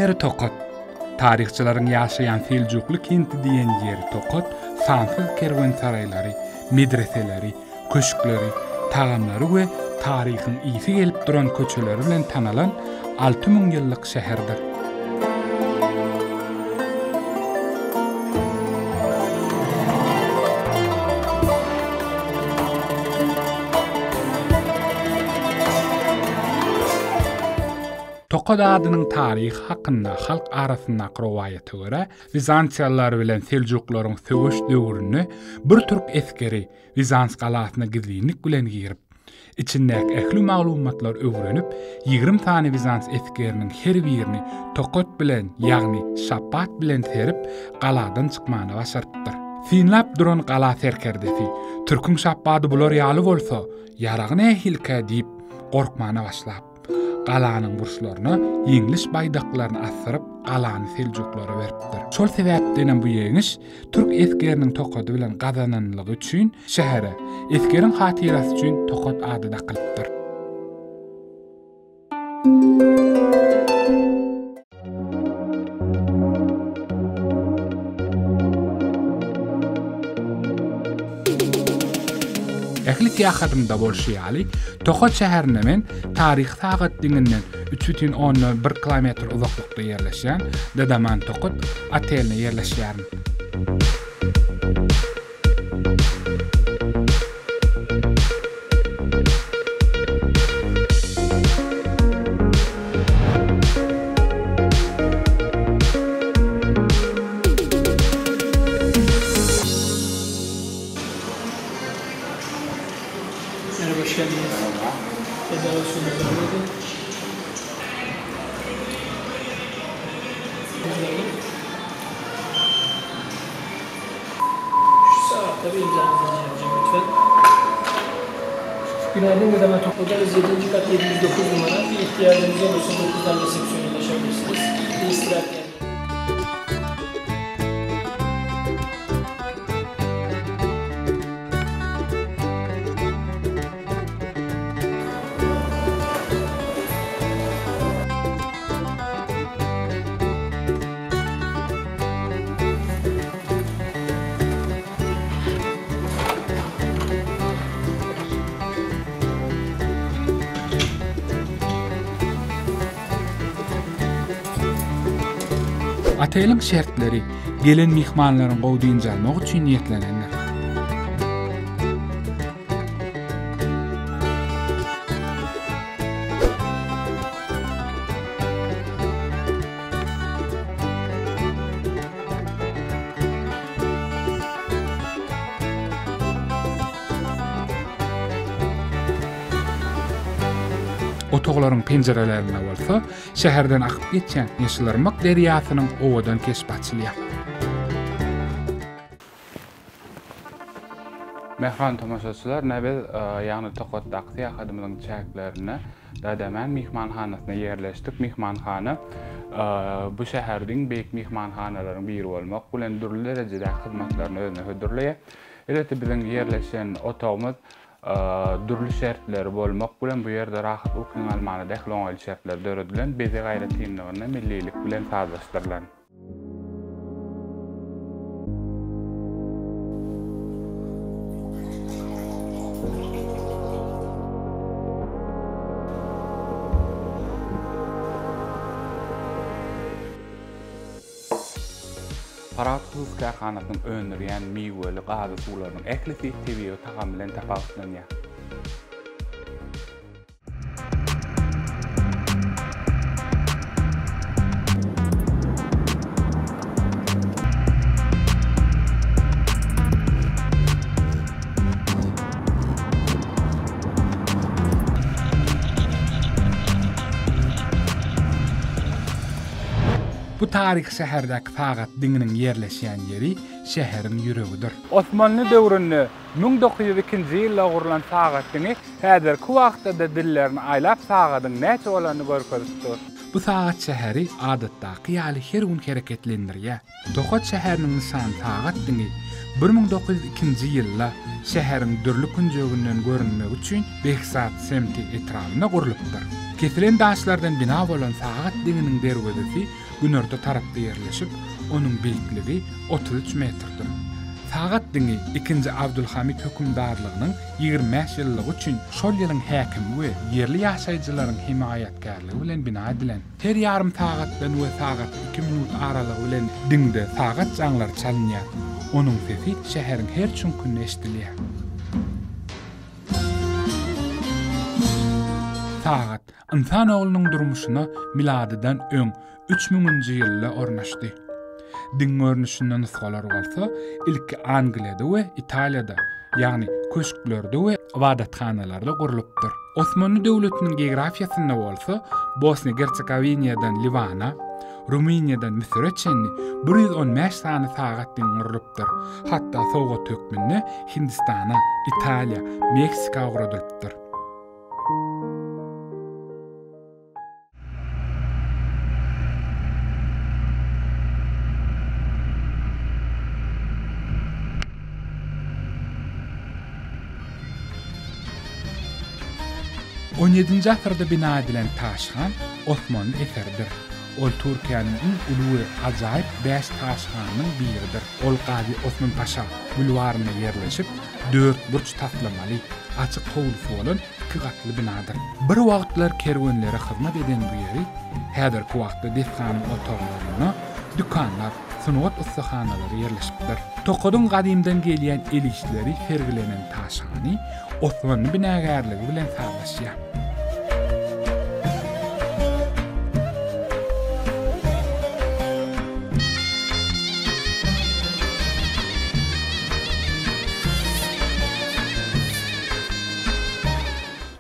ýeri Tokot. Tarihçilaryň ýaşaýan Seljukly kenti diýen ýeri Tokot, sansız kerwensaraýlary, medreseleri, köşkleri, tagamlary we taryhyň isi gelip duran köçeleri bilen tanalan 6000 ýyllyk şäherdir. Tokod adynyň taryhy hakynda halk arasynda rowaýata görä, Bizansiýalılar bilen Seljuklaryň söwüş döwrüni bir türk eskeri Bizans galasyna gizlilik bilen girip, içindäki ähli maglumatlar öwrenip, 20 tane Bizans eskeriniň her birini Tokod bilen, ýagny şapat bilen terip, galadan çykmana başartdyr. Finlap duran gala serkerdesi, Türkün şapady bular ýaly bolsa, ýaragyny ähilkä diýip gorkmana başlap, galanyň burçlaryna ýeňliş baýdaklaryny asyryp, galany Seljuklara beripdir. Şol sebäpden bu ýeňiş türk eskeriniň Tokody bilen gazananlygy üçin şähere, eskeriň hatyrasy üçin Tokod ady da kılıpdyr. Ählik ýahadymda bolşýaly, Tokod şäherine men taryh sagat diňinden 3,1 kilometr uzaklykda ýerleşýän Dadaman Tokod oteline ýerleşýär. Hoş geldiniz. Federasyonu görmedi. Şu saatte bir imzanızı alacağım lütfen. Günaydın Dadaman Tokyo'da 7. kat 709 numara. Bir ihtiyacınız olursa 9'dan resepsiyona ulaşabilirsiniz. Bir istirahat yani. Atelyň şertleri gelen mihmanlaryň gowdyny jalmak üçin niýetlenenler. Otoglaryň penjerelerine bolsa, şäherden akyp geçen Ýeşilirmak derýasynyň owadan kesip açylýar. Mehman tamaşaçylar, näbel ýagny Tokoddaky ýahadymyň çäklerini Dadaman mihmanhanasyna ýerleşdik. Mihmanhana bu şäherdiň beýik mihmanhanalaryň biri bolmak bilen durly derejede hyzmatlaryny özüne hödürleýär. Elbetde biziň ýerleşen otogymyz durly şertleri bolmak bilen bu ýerde rahat ukyň almany dähli oňaly şertler döredilen, beze gaýra tiňligiňe millilik bilen sazlaşdyrylan. Paratsyz kahanatyň önürýän miweli gazy suwlarynyň ählisi tebiýat tagam bilen tapawutlanýar. Bu tarih şäherdäki sagat diňiniň ýerleşýän ýeri şäheriň ýüregidir. Osmanly döwründe 1902-nji ýylda gurulan sagat diňi häzirki wagtda dillerini aýlap sagatyň näçe bolanyny görkezipdir. Bu sagat şäheri adatdaky ýaly her gün hereketlendirýär. Tokod şäheriniň nişan sagat diňi 1902-nji ýylda şäheriň dürli künjeginden görünmek üçin Behzat semti etrawyna gurulypdyr. Kesilen daşlardan bina bolan sagat diňiniň derwezesi Günörde tarapda yerleşip, onun beýikligi 33 metrdir. Sagat diňi 2-nji Abdulhamid hökümdarlygynyň 25 ýyllygy üçin şol ýylyň häkimi we ýerli ýaşaýjylaryň himayatgarlygy bilen bina edilen. Her ýarym sagatdan we sagat 2 minut aralygy bilen diňde sagat jaňlar çalynýar. Onuň sesi şäheriň her çunkynda eşdilýär. Sagat insan oglunyň durmuşyna miladydan öň 3000-nji ýylda ornaşdy. Din görnüşinden nusgalar bolsa, ilki Angliýada we Italiýada, ýagny köşklerde we ibadatxanalarda gurulypdyr. Osmanly döwletiniň geografiýasynda bolsa, Bosnia-Hersegovinadan Livana, Ruminiýadan Misre çenli 115 sany sagat din gurulypdyr. Hatda Sowgat hökmünde Hindistana, Italiýa, Meksika guradylypdyr. On 17-nji asyrda bina edilen taşhan Osmanly eseridir. Ol Türkiýanyň iň uly ajaýyp 5 taşhanyň biridir. Ol Gazi Osman Paşa bulwaryna yerleşip 4 burç taslamaly, açyk howlusy bolan 2 gatly binadyr. Bir wagtlar kerwenlere hyzmat eden bu ýeri häzirki wagtda desganyň otaglaryna, dükanlar, sunat ustahanalary yerleşipdir. Tokodyň gadymdan gelýän el işleri sergilenen taşhany Osmanly binagarlygy bilen saglaşýar.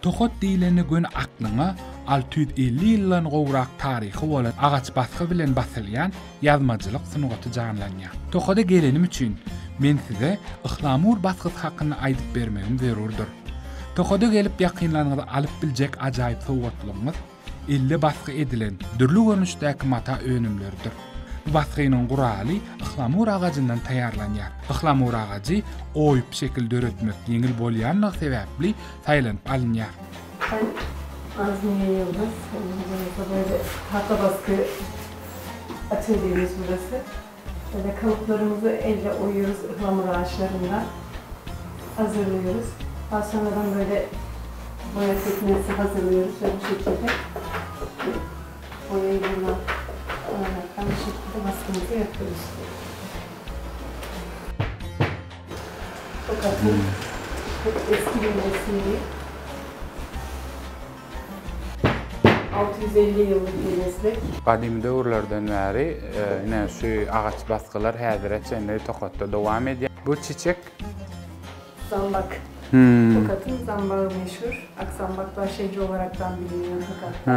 Tokot diýileni gün aklyňa 650 ýyldan gowrak taryhy bolan agaç basgy bilen basylýan ýazmajylyk sunugaty janlanýar. Tokoda gelenim üçin men size Ihlamur basgysy hakyny aýdyp bermegim zerurdur. Tokoda gelip ýakynlanyňyzy alyp biljek ajaýyp sowgatlygyňyz 50 basgy edilen dürli görnüşdäki mata önümlerdir. Bu basgynyň guraly Ihlamur agajyndan taýýarlanýar. Ihlamur agajy oýup şekilde öretmek ýeňil bolýanlygy sebäpli taýlanyp alynýar. Azmiye Yıldız, böyle tahta baskı atölyemiz burası. Böyle kalıplarımızı elle oyuyoruz, ıhlamur ağaçlarından hazırlıyoruz. Daha sonradan böyle boya teknesi hazırlıyoruz ve bu şekilde boyayı bundan olaraktan bu şekilde baskımızı yapıyoruz. Tokat'ın çok eski bir mesleği. 650 yıllık bir meslek. Gadim döwürlerden bäri ine şu agaç basgylar häzire çenli Tokatda dowam edýär. Bu çiçek Zambak. Tokat'ın zambağı meşhur. Akzambak başlayıcı olaraktan biliniyor Tokat'ta.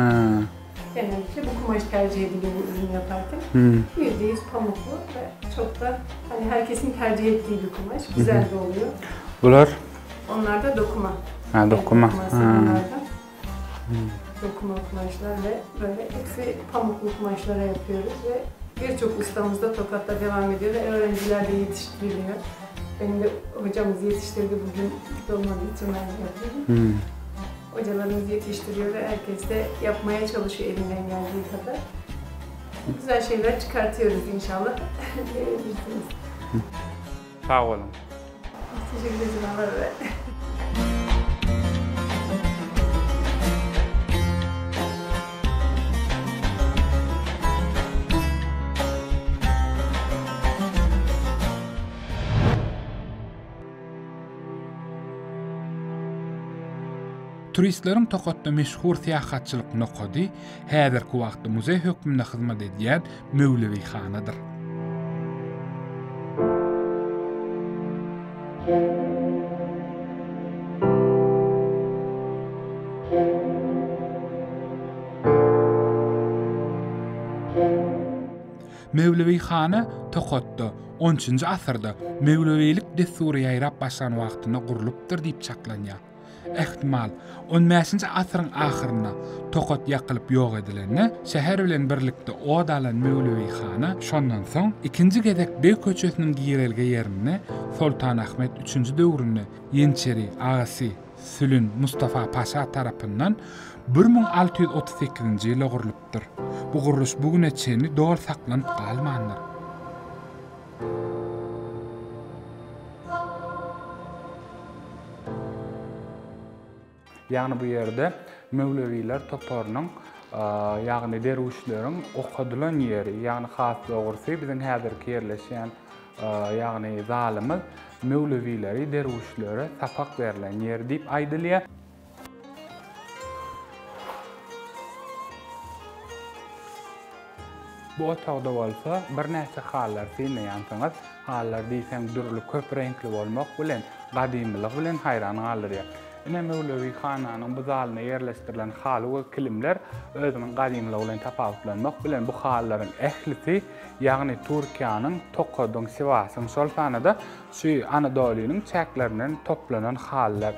Genellikle bu kumaş tercih ediliyor bu ürün yaparken. %100 pamuklu ve çok da hani herkesin tercih ettiği bir kumaş. Güzel de oluyor. Bular? Onlar da dokuma. Ha, dokuma. Dokuma kumaşlar ve böyle hepsi pamuklu kumaşlara yapıyoruz ve birçok ustamız da Tokat'ta devam ediyor ve öğrenciler de yetiştiriliyor. Benim de hocamız yetiştirdi bugün olmadığı için ben yapıyorum. Hocalarımız yetiştiriyor ve herkes de yapmaya çalışıyor elinden geldiği kadar. Güzel şeyler çıkartıyoruz inşallah. Görebilirsiniz. Sağ olun. Teşekkür ederim. Turistlerin Tokatda meşhur siýahatçylyk nokady häzirki wagtda muzey hökmünde hyzmat edýän Mevlevihana'dyr. Mevlevihana Tokatda 13-nji asyrda Mevlevilik destury ýaýrap başlan wagtynda gurulypdyr diýip çaklanýar. Ehtimal 15-nji asyryň ahyryna Tokat ýakylyp ýok edilende şäher bilen birlikde od alan Mevlevihana şondan soň ikinji gezek Beý köçesiniň girelge ýerine Sultan Ahmet 3-nji döwründe Ýençeri agasy Sülün Mustafa Paşa tarapyndan 1638-nji ýyla gurulypdyr. Bu guruluş bugüne çenli dol saklanyp galmandyr. Ýagny bu ýerde Mevleviler toparynyň ýagny derwişleriň okadylan ýeri, ýagny has dogrusy biziň häzirki ýerleşýän ýagny zalymyz Mevlevileri, derwişlere sapak berilen ýer diýip aýdylýar. Bu otagda bolsa bir näçe hallar sinmeýänsiňiz, hallar diýsem dürli köp reňkli bolmak bilen, gadymlyk bilen haýran galýar. Ine Mevlevi hananyň bu zalyna ýerleşdirilen haly we kilimler özüniň gadymlygy bilen tapawutlanmak bilen bu hallaryň ählisi, ýagny Türkiýanyň Tokadyň, Siwasyň şol sanada şu Anadolu'nyň çäklerinden toplanan hallar.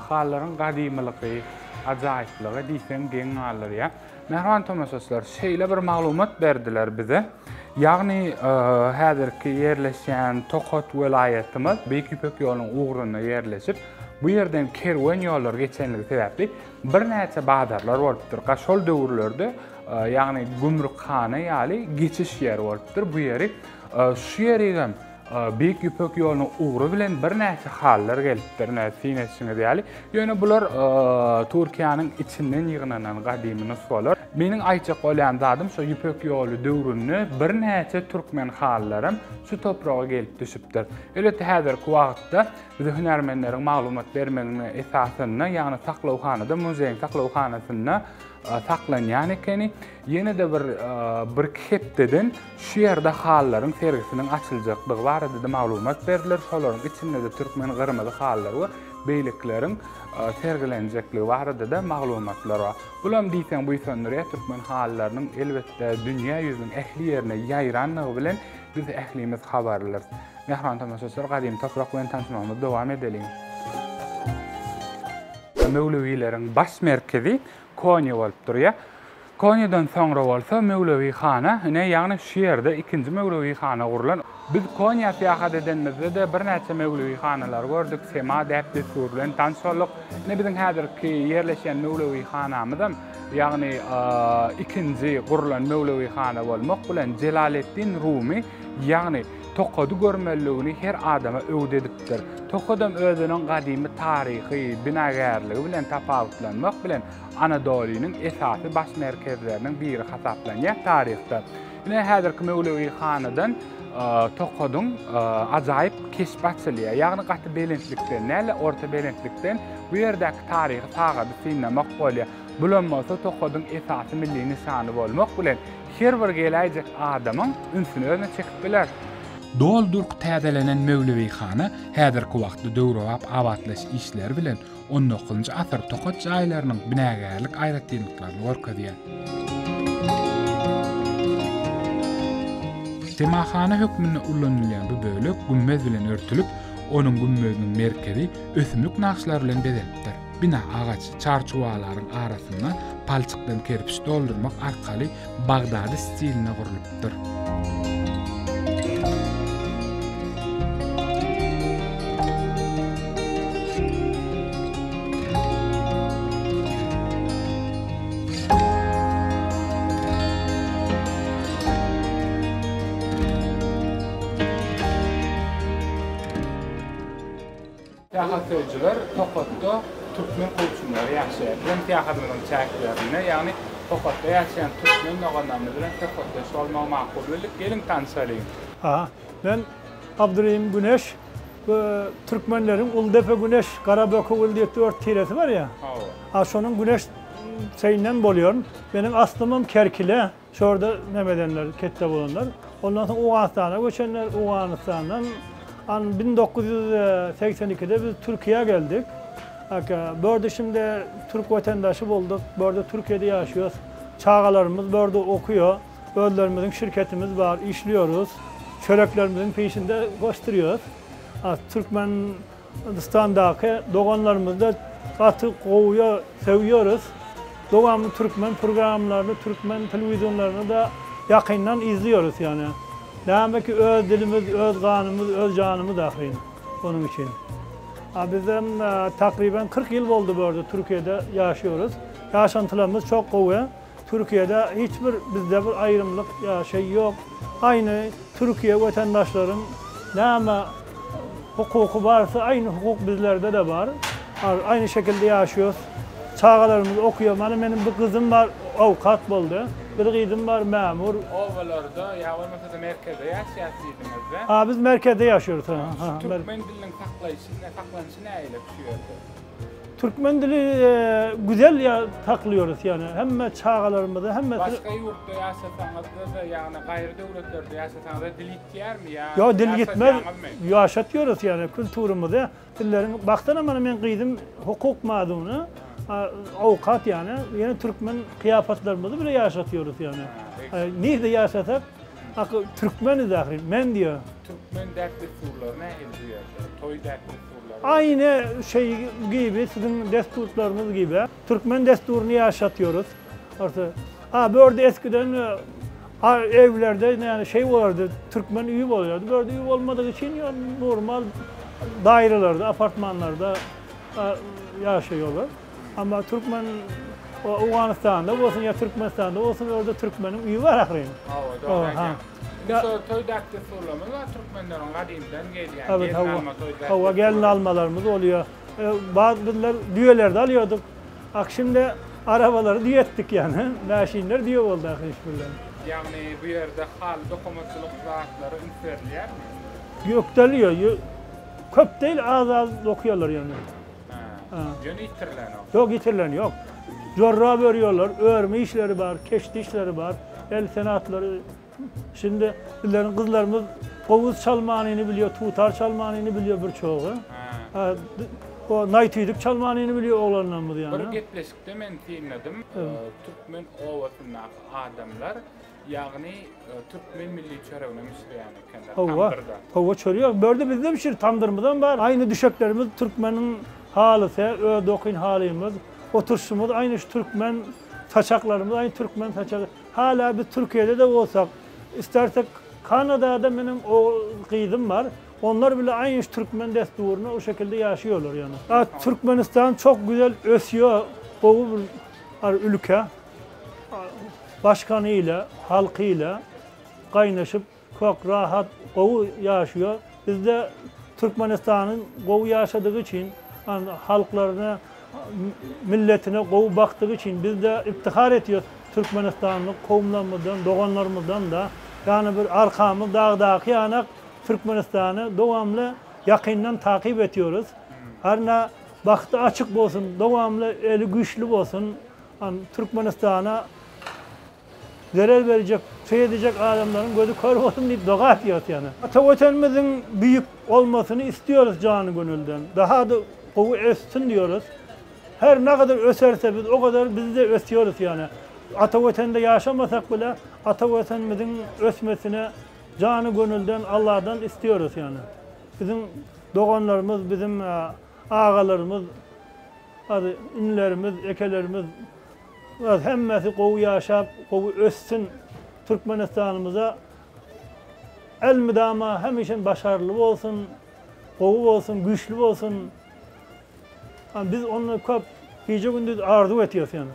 Hallaryň gadymlygy, ajaýyplygy diýsem geň galýar. Mehriban tamaşaçylar, şeýle bir maglumat berdiler bize. Ýagny häzirki ýerleşýän Tokat welaýetimiz Beýik Ýüpek ýolunyň ugruny ýerleşip, bu ýerden kerwen ýollar geçenligi sebäpli bir näçe badarlar bolupdyr. Şol döwürlerde ýagny gümrükhana ýaly geçiş ýeri bolupdyr. Bu ýeri şu ýerigem Beýik Ýüpek ýolunyň ugru bilen bir näçe hallar gelipdir. Näçe ýaly. Ýöne bular Türkiýanyň içinden ýygnanan gadymy nusgalar. Meniň aýtjak bolýan zadym şu Ýüpek ýolu döwründe bir näçe türkmen hallarym şu toprağa gelip düşüpdir. Elbetde häzirki wagtda biz hünärmenleriň maglumat bermegine esasyna, ýagny saklawhanada, muzeýiň saklawhanasyna saklanýan ekeni, ýene de bir hepdeden şu ýerde hallaryň sergisiniň açyljakdygy barada maglumat berdiler. Şolaryň içinde de türkmen gyrmady hallar bar, beýlikleriň sergilenjekligi barada da maglumatlar bar. Bulam diýsem bu ýa türkmen hallarynyň elbetde dünýä ýüzüniň ähli ýerine ýaýranlygy bilen biz ählimiz habarlar. Mehriban tamaşaçylar, gadym toprak bilen tanışmamyza dowam edelim. Mevlevililerin baş merkezi Konya bolup durýar. Konyadan soňra bolsa Mevlevi hana, ýagny şu ýerde ikinji Mevlevi hana gurulan. Biz Konya seýahat edenmizde de bir näçe Mevlevi hanalar gördük. Sema däpli surlan tanşalyk. Biziň häzirki ýerleşýän Mevlevi hanamyzam ýagny ikinji gurulan Mevlevi hana bolmak bilen Celaleddin Rumi ýagny Tokady görmelligini her adama öwde edipdir. Tokadam özüniň gadymy taryhy, binagerligi bilen tapawutlanmak bilen Anadolu'nyň esasy baş merkezlerinden biri hasaplanýar taryhda. Ine häzirki Mevlevi hanadan Tokadyň ajaýyp keşip açylýar. Ýagny gaty belentlikden, näle orta belentlikden bu ýerdäki taryhy tagady sinlemek bolýar. Bulanmasa Tokadyň esasy milli nişany bolmak bilen her bir geläjek adamyň ünsüni özüne çekip biler. Doldurk täzelenen Mevlevi hana häzirki wagtda döwrap awatlaş işleri bilen 19-njy asr Tokat jaýlarynyň binagerlik aýratdyklaryny görkezýär. Temahana hökmüne ullanylýan bu bölek gümmez bilen örtülüp, onuň gümmeziniň merkezi ösümlik nakşlary bilen bezenipdir. Bina agaç çarçuwalaryň arasyndan palçykdan kerpiç doldurmak arkaly Bagdady stiline gurulypdyr. Seýahatçylar Tokatda türkmen goýçulary ýaşaýar. Seýahatlaryň çäklerini, ýagny Tokatda ýaşaýan türkmen noganlarny bilen Tokatda şolmak makbullyk gelin tanşalyň. Ben Abdurrahim Güneş, bu Türkmenlerin Uldefe Güneş, Karaböke Uldefe 4 tiresi var ya. Şonun Güneş şeyinden bolýar. Benim aslymym Kerkile, şorada nemedenler, ketde bolanlar. Ondan soň Owganistana göçenler, Owganistandan 1982'de biz Türkiye'ye geldik. Burada şimdi Türk vatandaşı bulduk. Burada Türkiye'de yaşıyoruz. Çağalarımız burada okuyor. Öğlerimizin şirketimiz var, işliyoruz. Çöreklerimizin peşinde gösteriyoruz. Türkmenistan'daki doğanlarımızı da katı kovuya seviyoruz. Doğanlı Türkmen programlarını, Türkmen televizyonlarını da yakından izliyoruz yani. Demek ki öz dilimiz, öz kanımız, öz canımız dahil onun için. Bizim takriben 40 yıl oldu burada Türkiye'de yaşıyoruz. yaşantılarımız çok kuvvetli. Türkiye'de hiçbir bizde bir ayrımlık ya şey yok. Aynı Türkiye vatandaşların ne hukuku varsa aynı hukuk bizlerde de var. Aynı şekilde yaşıyoruz. Çağalarımız okuyor. Benim bir kızım var, avukat oldu. Bir kızım var, memur. Ovalarda ya olmasa da merkezde yaşayarsınız. Biz merkezde yaşıyoruz. Türkmen dilinin saklanışı ne ile düşüyor? Türkmen dili güzel ya taklıyoruz yani. Hem çağalarımızda hem başka yurtta yaşasanız da yani gayrı devletlerde yaşasanız da dil ihtiyar mı ya? Ya dil gitmez. Yaşatıyoruz yani kültürümüzde. Dillerin baktana benim kızım hukuk mezunu. Avukat yani. Yine Türkmen kıyafetlerimizi bile yaşatıyoruz yani. Nerede yaşasak Türkmeniz ahir. Men diyor. Türkmen dertli surlar ne ediyor? Toy dertli surlar. Aynı şey gibi sizin desturlarınız gibi Türkmen desturunu yaşatıyoruz. Böyle eskiden evlerde yani şey vardı, Türkmen üyü oluyordu. Böyle üyü olmadığı için yani normal dairelerde, apartmanlarda yaşıyorlar. Ama Türkmen Afganistan'da olsun ya Türkmenistan'da olsun orada Türkmen'in üyü var ahirinde. Doğru. Toy dertli surlarımız var Türkmenlerin kadimden geliyor. Evet, gelin almalarımız oluyor. Bazıları düğeler de alıyorduk. Şimdi arabaları düğe ettik yani. Maşinler düğe oldu hiçbirleri. Yani bu yerde hal dokumatçılık zaraatları ünsürlüyor mu? Gökteliyor. Köp değil az okuyorlar yani. Yani itirilen yok itirilen yok. Corra veriyorlar, örme işleri var, keşti işleri var, el sanatları. Şimdi bizlerin kızlarımız kovuz çalmanını biliyor, tutar çalmanını biliyor birçoğu. O naytüydük çalmanını biliyor oğlanlarımız yani. Bir gepleşikte ben dinledim. Türkmen ovasındaki adamlar yani Türkmen milli çörevine misli yani kendi Hava çörüyor. Böyle bizde bir şey tandırmadan var. Aynı düşeklerimiz Türkmen'in halısı, ödokun halimiz, oturuşumuz aynı Türkmen saçaklarımız, aynı Türkmen saçaklarımız. Hala biz Türkiye'de de olsak, istersek Kanada'da benim o kıydım var. Onlar bile aynı Türkmen desturunu o şekilde yaşıyorlar yani. Türkmenistan çok güzel ösüyor bu ülke. Başkanıyla, halkıyla kaynaşıp çok rahat kovu yaşıyor. Biz de Türkmenistan'ın kovu yaşadığı için, yani halklarına, milletine kovu baktığı için biz de iftihar ediyoruz. Türkmenistanlı kovumlarımızdan, doğanlarımızdan da yani bir arkamız dağdaki yanak Türkmenistan'ı devamlı yakından takip ediyoruz. Her ne baktı açık olsun, devamlı eli güçlü olsun. Yani Türkmenistan'a zarar verecek, şey edecek adamların gözü kör olsun deyip dua ediyoruz yani. Atavatanımızın büyük olmasını istiyoruz canı gönülden. Daha da kovu össün diyoruz. Her ne kadar öserse biz o kadar biz de ösüyoruz yani. Atavatanda yaşamasak bile Atavatanımızın ösmesine canı gönülden Allah'tan istiyoruz yani. Bizim doğanlarımız, bizim ağalarımız, ünlülerimiz, ekelerimiz hemmesi kovu yaşap, kovu össün Türkmenistan'ımıza. El müdama hem için başarılı olsun, kovu olsun, güçlü olsun. Yani biz onu köp gece gündüz arzu ediyoruz yani.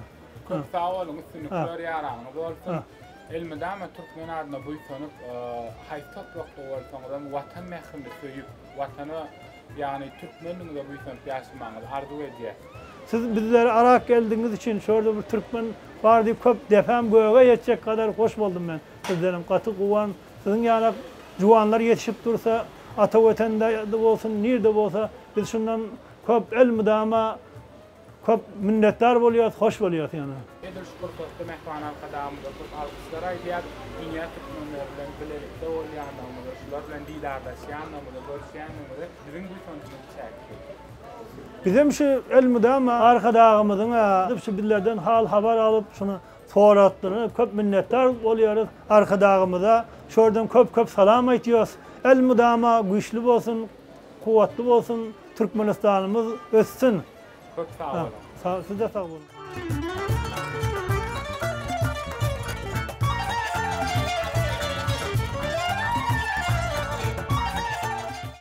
Çok sağ olun, üstünlükler yararınız olsun. Elmedama Türkmen adına buysanıp hayat toprakta olsanız vatan mehrini söyüp vatanı yani Türkmen'in de buysanıp yaşamanız arzu ediyor. Siz bizlere arak geldiğiniz için şurada bir Türkmen var deyip köp defem göğe yetecek kadar hoş buldum ben. Sizlerin katı kuvan, sizin yani juvanlar yetişip dursa Atavatanda olsun, nerede olsa biz şundan köp el müdama köp minnettar oluyoruz, hoş oluyoruz yani. Edir şükür tostu mehman arkadağımıza çok alkışlara idiyat dünya Türkmenlerden birlikte olyanlarımıza, şular bilen dilardaşyanlarımıza, görüşyanlarımıza bizim bu sonucunu çektik. Bizim şu el müdama arkadağımızın şu billerden hal haber alıp şunu sorattığını köp minnettar oluyoruz arkadağımıza. Şuradan köp salam ediyoruz. El müdama güçlü olsun, kuvvetli olsun, Türkmenistan'ımız össün. Çok sağ olun. Siz de sağ olun.